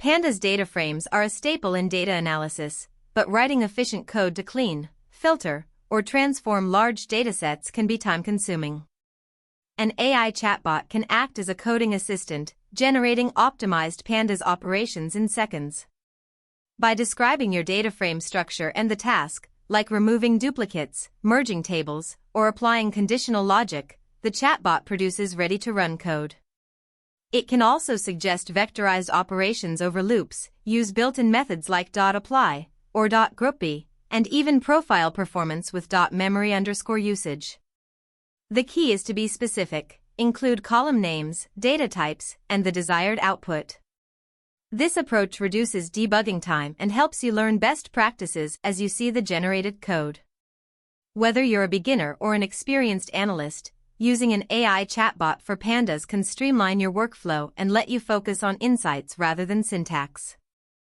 Pandas DataFrames are a staple in data analysis, but writing efficient code to clean, filter, or transform large datasets can be time-consuming. An AI chatbot can act as a coding assistant, generating optimized Pandas operations in seconds. By describing your data frame structure and the task, like removing duplicates, merging tables, or applying conditional logic, the chatbot produces ready-to-run code. It can also suggest vectorized operations over loops, use built-in methods like .apply or .groupby, and even profile performance with .memory_usage. The key is to be specific, include column names, data types, and the desired output. This approach reduces debugging time and helps you learn best practices as you see the generated code. Whether you're a beginner or an experienced analyst, using an AI chatbot for Pandas can streamline your workflow and let you focus on insights rather than syntax.